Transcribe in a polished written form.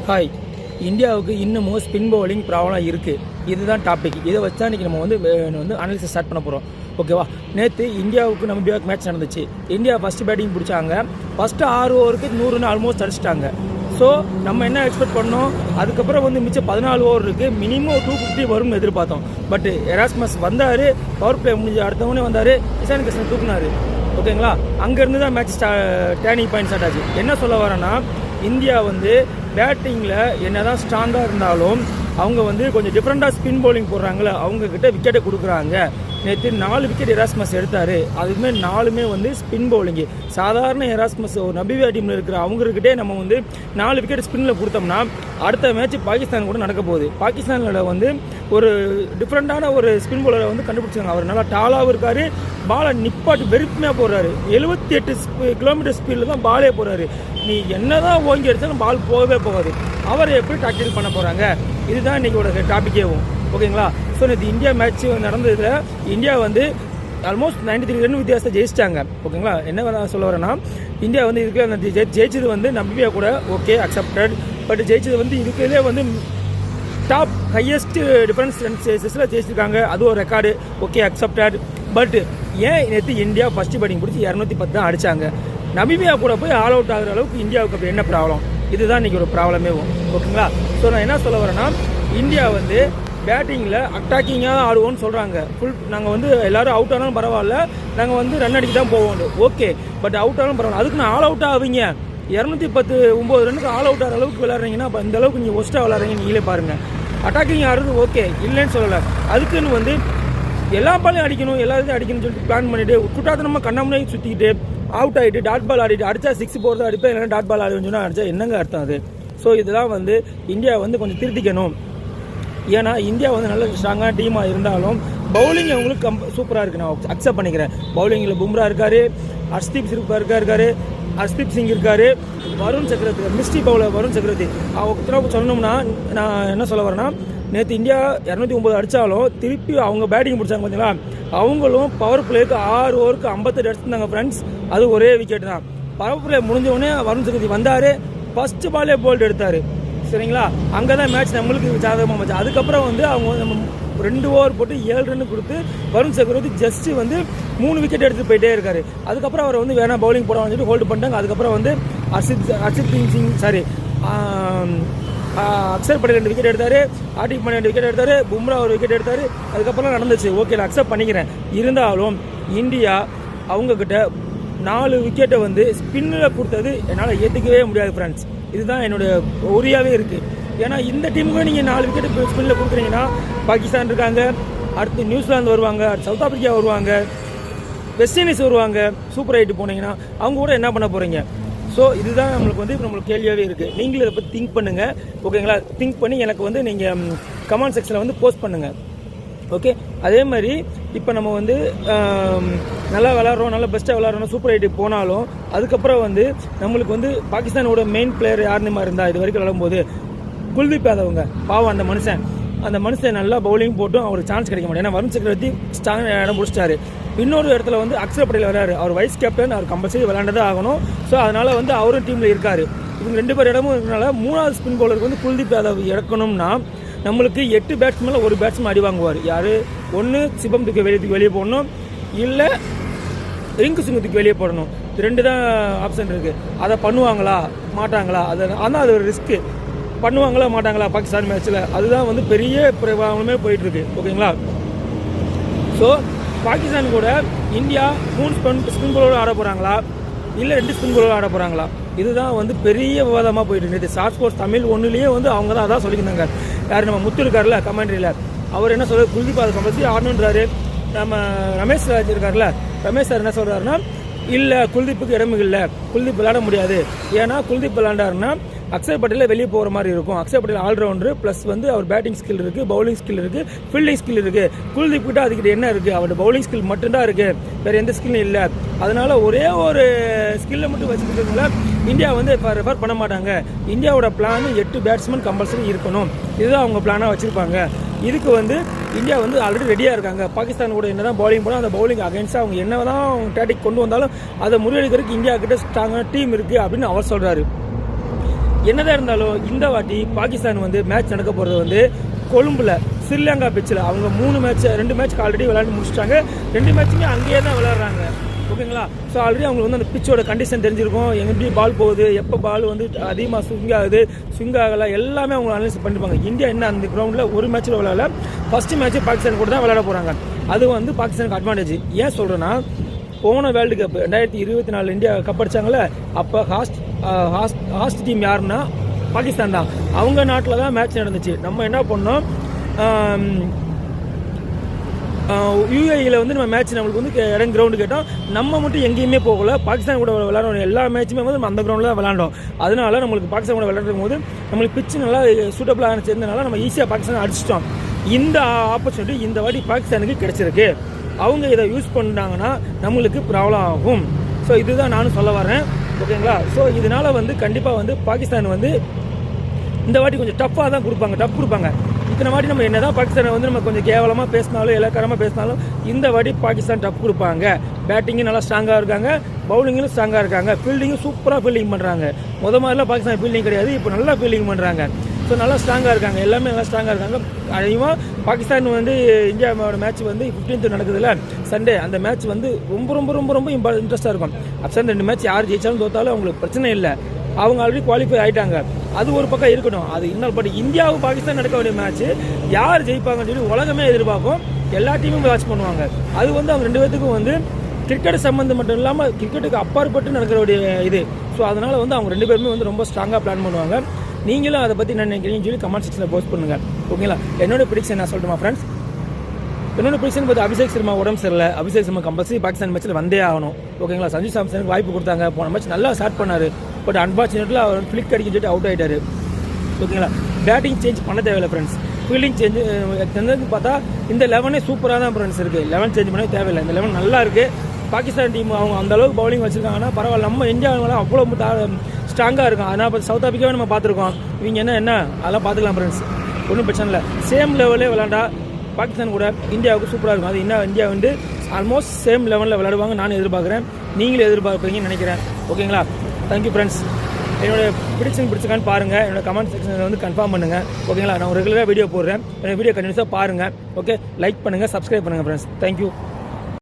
Hi. இந்தியாவுக்கு இன்னமும் spin bowling problem இருக்குது. இதுதான் டாபிக். இதை வச்சு தான் இன்றைக்கி நம்ம வந்து அனாலிசிஸ் ஸ்டார்ட் பண்ண போகிறோம். ஓகேவா? நேற்று இந்தியாவுக்கு நமக்கு மேட்ச் நடந்துச்சு. இந்தியா ஃபஸ்ட்டு பேட்டிங் பிடிச்சாங்க. ஃபஸ்ட்டு 6 ஓவருக்கு 100 ஆல்மோஸ்ட் அடிச்சிட்டாங்க. ஸோ நம்ம என்ன எக்ஸ்பெக்ட் பண்ணோம், அதுக்கப்புறம் வந்து மிச்சம் 14 ஓவர் இருக்குது. மினிமம் 250 வரும்னு எதிர்பார்த்தோம். பட் எராஸ்மஸ் வந்தார், பவர் பிளே முடிஞ்சு அடுத்தவனே வந்தார், இஷான் கிஷன் தூக்குனார். ஓகேங்களா? அங்கேருந்து தான் மேட்ச் டேர்னிங் பாயிண்ட் ஸ்டார்ட் ஆச்சு. என்ன சொல்ல வரேன்னா, இந்தியா வந்து பேட்டிங்கில் என்ன தான் ஸ்ட்ராங்காக இருந்தாலும் அவங்க வந்து கொஞ்சம் டிஃப்ரெண்ட்டாக ஸ்பின் பவுலிங் போடுறாங்களே, அவங்கக்கிட்ட விக்கெட்டை கொடுக்குறாங்க. நேற்று 4 விக்கெட் எராஸ்மஸ் எடுத்தார். அதுவுமே 4மே வந்து ஸ்பின் பவுலிங்கு. சாதாரண எராஸ்மஸ் ஒரு நபிவியா டீமில் இருக்கிற அவங்கக்கிட்டே நம்ம வந்து 4 விக்கெட் ஸ்பின்னில் கொடுத்தோம்னா அடுத்த மேட்ச் பாகிஸ்தான் கூட நடக்க போகுது. பாகிஸ்தானில் வந்து ஒரு டிஃப்ரெண்ட்டான ஒரு ஸ்பின் பவுலரை வந்து கண்டுபிடிச்சாங்க. அவர் நல்லா டாலாகவும் இருக்கார், பாலை நிப்பாட்டு வெறுமையாக போடுறாரு. 78 கிலோமீட்டர் ஸ்பீடில் தான் பாலே போடுறாரு. நீ என்ன தான் ஓங்கி அடித்தாலும் பால் போகவே போகாது. அவரை எப்படி டாக்டில் பண்ண போகிறாங்க? இதுதான் இன்றைக்கோட டாபிக்கேவும். ஓகேங்களா? ஸோ நேற்று இந்தியா மேட்ச் நடந்ததில் இந்தியா வந்து ஆல்மோஸ்ட் 93 ரன் வித்தியாசத்தை ஜெயிச்சிட்டாங்க. ஓகேங்களா? என்ன சொல்ல வரேன்னா, இந்தியா வந்து இதுக்கு ஜெயிச்சது வந்து நம்பியா கூட ஓகே அக்செப்டட். பட் ஜெயிச்சது வந்து இதுக்குள்ளே வந்து டாப் ஹையஸ்ட் டிஃபரன்ஸ் ரன்ஸில் ஜெயிச்சிருக்காங்க. அது ஒரு ரெக்கார்டு, ஓகே அக்செப்டட். பட் ஏன் நேற்று இந்தியா ஃபஸ்ட்டு பேட்டிங் பிடிச்சி 210 தான் அடித்தாங்க. நமிபியா கூட போய் ஆல் அவுட் ஆகிற அளவுக்கு இந்தியாவுக்கு அப்படி என்ன ப்ராப்ளம்? இதுதான் இன்றைக்கி ஒரு ப்ராப்ளமே. ஓகேங்களா? ஸோ நான் என்ன சொல்ல வரேன்னா, இந்தியா வந்து பேட்டிங்கில் அட்டாக்கிங்காக தான் ஆடுவோம்னு சொல்கிறாங்க. நாங்கள் வந்து எல்லோரும் அவுட் ஆனாலும் பரவாயில்ல, நாங்கள் வந்து ரன் அடிக்க தான் போவோம். ஓகே, பட் அவுட் ஆனாலும் பரவாயில்ல. அதுக்கு நான் ஆல் அவுட் ஆவீங்க 219 ரன்னுக்கு ஆல் அவுட் ஆகிற அளவுக்கு விளையாடுறீங்கன்னா அப்போ இந்த அளவுக்கு நீங்கள் ஒஸ்ட்டாக விளையாடுறீங்க. நீங்களே பாருங்கள். அட்டாக்கிங் ஆடுறது ஓகே இல்லைன்னு சொல்லலை. அதுக்குன்னு வந்து எல்லா பாலையும் அடிக்கணும், எல்லாத்தையும் அடிக்கணும்னு சொல்லிட்டு பிளான் பண்ணிவிட்டு குட்டாத்தனமாக கண்ணாமலையும் சுற்றிக்கிட்டு அவுட் ஆகிட்டு டாட் பால் ஆடிட்டு அடித்தா 6 போகிறதா அடிப்பேன், இல்லைன்னா டாட் பால் ஆடுன்னு சொன்னால் அடித்தா என்னங்க அர்த்தம் அது? ஸோ இதெல்லாம் வந்து இந்தியா வந்து கொஞ்சம் திருத்திக்கணும். ஏன்னா இந்தியா வந்து நல்ல ஸ்ட்ராங்கான டீமாக இருந்தாலும் பவுலிங் அவங்களுக்கு சூப்பராக இருக்குது. நான் அக்செப்ட் பண்ணிக்கிறேன். பவுலிங்கில் பும்ரா இருக்கார், ஹர்ஷ்தீப் இருக்கார், ஹர்ஷ்தீப் சிங் இருக்கார், வருண் சக்கரவர்த்தி, மிஸ்டி பவுலர் வருண் சக்கரவர்த்தி. அவங்க சொல்லணும்னா நான் என்ன சொல்ல வரேன்னா, நேற்று இந்தியா 209 அடித்தாலும் திருப்பி அவங்க பேட்டிங் பிடிச்சாங்க பார்த்தீங்களா, அவங்களும் பவர் பிளேக்கு 6 ஓவருக்கு 58 அடிச்சிருந்தாங்க ஃப்ரெண்ட்ஸ். அது ஒரே விக்கெட் தான். பவர் பிளே முடிஞ்சவுடனே வருண் சக்கரவர்த்தி வந்தார், ஃபஸ்ட்டு பாலே போல்ட் எடுத்தார். சரிங்களா? அங்கே தான் மேட்ச் நம்மளுக்கு சாதகமாக போச்சு. அதுக்கப்புறம் வந்து அவங்க நம்ம 2 ஓவர் போட்டு 7 ரன் கொடுத்து வருண் சக்கரவர்த்தி ஜஸ்ட்டு வந்து 3 விக்கெட் எடுத்து போயிட்டே இருக்காரு. அதுக்கப்புறம் அவர் வந்து வேணா பவுலிங் போட சொல்லிட்டு ஹோல்டு பண்ணிட்டாங்க. அதுக்கப்புறம் வந்து அக்ஷர் பட்டேல் 2 விக்கெட் எடுத்தார், ஹார்திக் பாண்டியா 2 விக்கெட் எடுத்தார், பும்ரா 1 விக்கெட் எடுத்தார். அதுக்கப்புறம் நடந்துச்சு. ஓகே, நான் அக்செப்ட் பண்ணிக்கிறேன். இருந்தாலும் இந்தியா அவங்கக்கிட்ட 4 விக்கெட்டை வந்து ஸ்பின்னில் கொடுத்தது என்னால் ஏற்றுக்கவே முடியாது ஃப்ரெண்ட்ஸ். இதுதான் என்னுடைய உரியாகவே இருக்குது. ஏன்னா இந்த டீமுக்கு நீங்கள் 4 விக்கெட்டு ஸ்பின்னில் கொடுக்குறீங்கன்னா பாகிஸ்தான் இருக்காங்க, அடுத்து நியூசிலாந்து வருவாங்க, அடுத்து சவுத் ஆப்பிரிக்கா வருவாங்க, வெஸ்ட் இண்டீஸ் வருவாங்க. சூப்பர் 8 போனீங்கன்னா அவங்க கூட என்ன பண்ண போகிறீங்க? ஸோ இதுதான் நம்மளுக்கு கேள்வியாகவே இருக்குது. நீங்களும் இதை பற்றி திங்க் பண்ணுங்கள். ஓகேங்களா? திங்க் பண்ணி எனக்கு வந்து நீங்கள் கமெண்ட் செக்ஷனில் வந்து போஸ்ட் பண்ணுங்கள். ஓகே, அதே மாதிரி இப்போ நம்ம வந்து நல்லா விளாட்றோம், நல்லா பெஸ்ட்டாக விளாட்றோம், சூப்பர் 8 போனாலும் அதுக்கப்புறம் வந்து நம்மளுக்கு வந்து பாகிஸ்தானோட மெயின் பிளேயர் யாருன்னு மாதிரி இருந்தால் இது வரைக்கும் விளாடும்போது குல்தீப் யாதவ்ங்க. பாவம் அந்த மனுஷன் நல்லா பவுலிங் போட்டும் அவருக்கு சான்ஸ் கிடைக்க மாட்டேன். ஏன்னா வருண் சக்கரவர்த்தி ஸ்ட்ராங் இடம் முடிச்சிட்டாரு. இன்னொரு இடத்துல வந்து அக்ஷர் பட்டேல் விளையாடு, அவர் வைஸ் கேப்டன், அவர் கம்பல்சரி விளையாண்டதான் ஆகணும். ஸோ அதனால் வந்து அவரும் டீமில் இருக்கார். இவங்க 2 பேர் இடமும் இருக்கனால 3வது ஸ்பின் பவுலருக்கு வந்து குல்தீப் யாதவ் இறக்கணும்னா நம்மளுக்கு 8 பேட்ஸ்மேனில் 1 பேட்ஸ்மேன் அடி வாங்குவார். யார்? ஒன்று சிவம் தூக்கி வெளியே போடணும், இல்லை ரிங்கு சிங்கத்துக்கு வெளியே போடணும். 2 தான் ஆப்ஷன் இருக்குது. அதை பண்ணுவாங்களா மாட்டாங்களா? ஆனால் அது ஒரு ரிஸ்க்கு. பண்ணுவாங்களா மாட்டாங்களா பாகிஸ்தான் மேட்ச்சில்? அதுதான் வந்து பெரிய பிரபாவமே போயிட்டுருக்கு. ஓகேங்களா? ஸோ பாகிஸ்தான் கூட இந்தியா 3 ஸ்பின் பவுலர் ஆட போகிறாங்களா, இல்லை 2 ஸ்பின் பவுலர் ஆட போகிறாங்களா? இதுதான் வந்து பெரிய விவாதமாக போயிட்டு இருந்தது. ஷார்ட் ஸ்போர்ட்ஸ் தமிழ் 1லேயே வந்து அவங்க தான் அதான் சொல்லியிருந்தாங்க. யார்? நம்ம முத்து இருக்கார்ல கமெண்ட்ரியில், அவர் என்ன சொல்கிறார்? குல்தீப் யாதவ் கம்பல்சரி ஆடணுன்றாரு. நம்ம ரமேஷ் ராஜ் இருக்கார்ல, ரமேஷ் சார் என்ன சொல்கிறாருன்னா, இல்லை குல்தீப்புக்கு இடமும் இல்லை, குல்தீப் விளையாட முடியாது. ஏன்னா குல்தீப் விளையாண்டாருன்னா அக்ஷர் பட்டேலில் வெளியே போகிற மாதிரி இருக்கும். அக்ஷர் பட்டேல் ஆல்ரவுண்டரு, ப்ளஸ் வந்து அவர் பேட்டிங் ஸ்கில் இருக்குது, பவுலிங் ஸ்கில் இருக்குது, ஃபீல்டிங் ஸ்கில் இருக்குது. குல்தீப் கிட்ட அதுக்கிட்ட என்ன இருக்குது? அவரோட பவுலிங் ஸ்கில் மட்டும்தான் இருக்குது, வேறு எந்த ஸ்கில்லும் இல்லை. அதனால் ஒரே ஒரு ஸ்கில்லை மட்டும் வச்சுக்கிறதுனால இந்தியா வந்து ரெஃபர் பண்ண மாட்டாங்க. இந்தியாவோட பிளான் 8 பேட்ஸ்மேன் கம்பல்சரி இருக்கணும். இதுதான் அவங்க பிளானாக வச்சுருப்பாங்க. இதுக்கு வந்து இந்தியா வந்து ஆல்ரெடி ரெடியாக இருக்காங்க. பாகிஸ்தான் கூட என்ன தான் பவுலிங் போனால் அந்த பவுலிங் அகைன்ஸ்டாக அவங்க என்ன தான் அவங்க டேட்டிக் கொண்டு வந்தாலும் அதை முறியடிக்கிறதுக்கு இந்தியா கிட்ட ஸ்ட்ராங்கான டீம் இருக்குது அப்படின்னு அவர் சொல்கிறாரு. என்னதான் இருந்தாலும் இந்த வாட்டி பாகிஸ்தான் வந்து மேட்ச் நடக்க போகிறது வந்து கொழும்புல ஸ்ரீலங்கா பிச்சில் அவங்க 2 மேட்ச் ஆல்ரெடி விளையாண்டு முடிச்சிட்டாங்க. 2 மேட்சுமே அங்கேயே தான் விளையாடுறாங்க. ஓகேங்களா? ஸோ ஆல்ரெடி அவங்களுக்கு வந்து அந்த பிச்சோட கண்டிஷன் தெரிஞ்சிருக்கும், எப்படி பால் போகுது, எப்போ பால் வந்து அதிகமாக ஸ்விங் ஆகலை, எல்லாமே அவங்க அனலைஸ் பண்ணிருப்பாங்க. இந்தியா என்ன அந்த கிரவுண்டில் ஒரு மேட்ச்சில் விளையாடல, ஃபஸ்ட்டு மேட்ச்சு பாகிஸ்தான் கூட தான் விளையாட போகிறாங்க. அது வந்து பாகிஸ்தானுக்கு அட்வான்டேஜ். ஏன் சொல்கிறேன்னா, போன வேர்ல்டு கப் 2024 இந்தியா கப் அடிச்சாங்கல்ல, அப்போ ஹாஸ்ட் டீம் யாருன்னா பாகிஸ்தான் தான். அவங்க நாட்டில் தான் மேட்ச் நடந்துச்சு. நம்ம என்ன பண்ணோம், யூஏஇயில் வந்து நம்ம மேட்ச் நம்மளுக்கு வந்து இடம் கிரவுண்டு கேட்டோம். நம்ம மட்டும் எங்கேயுமே போகல, பாகிஸ்தான் கூட விளையாடணும். எல்லா மேட்சுமே வந்து நம்ம அந்த கிரவுண்டில் தான் விளையாண்டோம். அதனால நம்மளுக்கு பாகிஸ்தான் கூட விளையாடும் போது நம்மளுக்கு பிச்சு நல்லா சூட்டபிளாக சேர்ந்தனால நம்ம ஈஸியாக பாகிஸ்தான் அடிச்சிட்டோம். இந்த ஆப்பர்ச்சுனிட்டி இந்த வாட்டி பாகிஸ்தானுக்கு கிடைச்சிருக்கு. அவங்க இதை யூஸ் பண்ணாங்கன்னா நம்மளுக்கு ப்ராப்ளம் ஆகும். ஸோ இதுதான் நானும் சொல்ல வரேன். ஓகேங்களா? ஸோ இதனால் வந்து கண்டிப்பாக வந்து பாகிஸ்தான் வந்து இந்த வாட்டி கொஞ்சம் டஃப்பாக தான் கொடுப்பாங்க. இத்தனை வாட்டி நம்ம என்ன தான் பாகிஸ்தானை வந்து நம்ம கொஞ்சம் கேவலமாக பேசினாலும் இலக்காரமாக பேசினாலும் இந்த வாட்டி பாகிஸ்தான் டஃப் கொடுப்பாங்க. பேட்டிங்கும் நல்லா ஸ்ட்ராங்காக இருக்காங்க, பவுலிங்கிலும் ஸ்ட்ராங்காக இருக்காங்க, ஃபீல்டிங்கும் சூப்பராக ஃபீல்டிங் பண்ணுறாங்க. மாதிரிலாம் பாகிஸ்தான் ஃபீல்டிங் கிடையாது, இப்போ நல்லா ஃபீல்டிங் பண்ணுறாங்க. ஸோ நல்லா ஸ்ட்ராங்காக இருக்காங்க, எல்லாமே நல்லா ஸ்ட்ராங்காக இருக்காங்க. அதிகமாக பாகிஸ்தான் வந்து இந்தியாவோட மேட்ச் வந்து 15th நடக்குதுல்ல சண்டே, அந்த மேட்ச் வந்து ரொம்ப ரொம்ப ரொம்ப ரொம்ப இன்ட்ரெஸ்ட்டாக இருக்கும். அப்போ 2 மேட்ச் யார் ஜெயிச்சாலும் தோத்தாலும் அவங்களுக்கு பிரச்சனை இல்லை, அவங்க ஆல்ரெடி குவாலிஃபை ஆகிட்டாங்க. அது ஒரு பக்கம் இருக்கட்டும், அது இன்னொரு பட் இந்தியாவும் பாகிஸ்தான் நடக்க வேண்டிய மேட்ச் யார் ஜெயிப்பாங்கன்னு சொல்லி உலகமே எதிர்பார்க்கும், எல்லா டீமும் வாட்ச் பண்ணுவாங்க. அது வந்து அவங்க 2 பேத்துக்கும் வந்து கிரிக்கெட் சம்மந்தம் மட்டும் இல்லாமல் கிரிக்கெட்டுக்கு அப்பாற்பட்டு நடக்கிற இது. ஸோ அதனால் வந்து அவங்க 2 பேருமே வந்து ரொம்ப ஸ்ட்ராங்காக பிளான் பண்ணுவாங்க. நீங்களும் அதை பற்றி என்ன நினைக்கிறீங்கன்னு சொல்லி கமெண்ட் செக்ஷனில் போஸ்ட் பண்ணுங்கள். ஓகேங்களா? என்னோட ப்ரிடிக்ஷன் நான் சொல்லட்டுமா ஃப்ரெண்ட்ஸ்? என்னோட ப்ரிடிக்ஷன் பார்த்து அபிஷேக் சர்மா உடம்பு சரியில்லை. அபிஷேக் சர்மா கம்பல்சரி பாகிஸ்தான் மேட்ச்சில் வந்தே ஆகணும். ஓகேங்களா? சஞ்சு சாம்சனுக்கு வாய்ப்பு கொடுத்தாங்க, போன மேட்ச் நல்லா ஸ்டார்ட் பண்ணார். பட் அன்ஃபார்ச்சுனேட்லி அவர் ஃபிளிக் அடிக்க சொல்லிட்டு அவுட் ஆகிட்டார். ஓகேங்களா? பேட்டிங் சேஞ்ச் பண்ண தேவையில்லை ஃப்ரெண்ட்ஸ், ஃபீல்டிங் சேஞ்ச் எந்தது பார்த்தா இந்த 11 சூப்பராக தான் ஃப்ரெண்ட்ஸ் இருக்குது. 11 சேஞ்ச் பண்ணவே தேவையில்லை, இந்த 11 நல்லா இருக்குது. பாகிஸ்தான் டீம் அவங்க அந்த அளவுக்கு பவுலிங் வச்சுருக்காங்கன்னா பரவாயில்ல. நம்ம இந்தியாவில் அவ்வளோ ஸ்ட்ராங்காக இருக்கும். அதனால் இப்போ சவுத் ஆஃப்ரிக்காவே நம்ம பார்த்துருக்கோம். இவங்க என்ன அதெல்லாம் பார்த்துக்கலாம் ஃப்ரெண்ட்ஸ், ஒன்றும் பிரச்சனை இல்லை. சேம் லெவலே விளாண்டா பாகிஸ்தான் கூட இந்தியாவுக்கு சூப்பராக இருக்கும். அது இந்தியா வந்து ஆல்மோஸ்ட் சேம் லெவலில் விளையாடுவாங்க நானும் எதிர்பார்க்குறேன், நீங்களும் எதிர்பார்ப்பீங்கன்னு நினைக்கிறேன். ஓகேங்களா? Thank you friends. என்னோடய பிடிச்சிருக்கான்னு பாருங்கள், என்னோடய கமெண்ட் செக்ஷனில் வந்து கன்ஃபார்ம் பண்ணுங்கள். ஓகேங்களா? நான் ரெகுலராக வீடியோ போடுறேன், என்னோடய வீடியோ கண்டினியூஸாக பாருங்கள். ஓகே, லைக் பண்ணுங்கள், சப்ஸ்கிரைப் பண்ணுங்கள் ஃப்ரெண்ட்ஸ். தேங்க்யூ.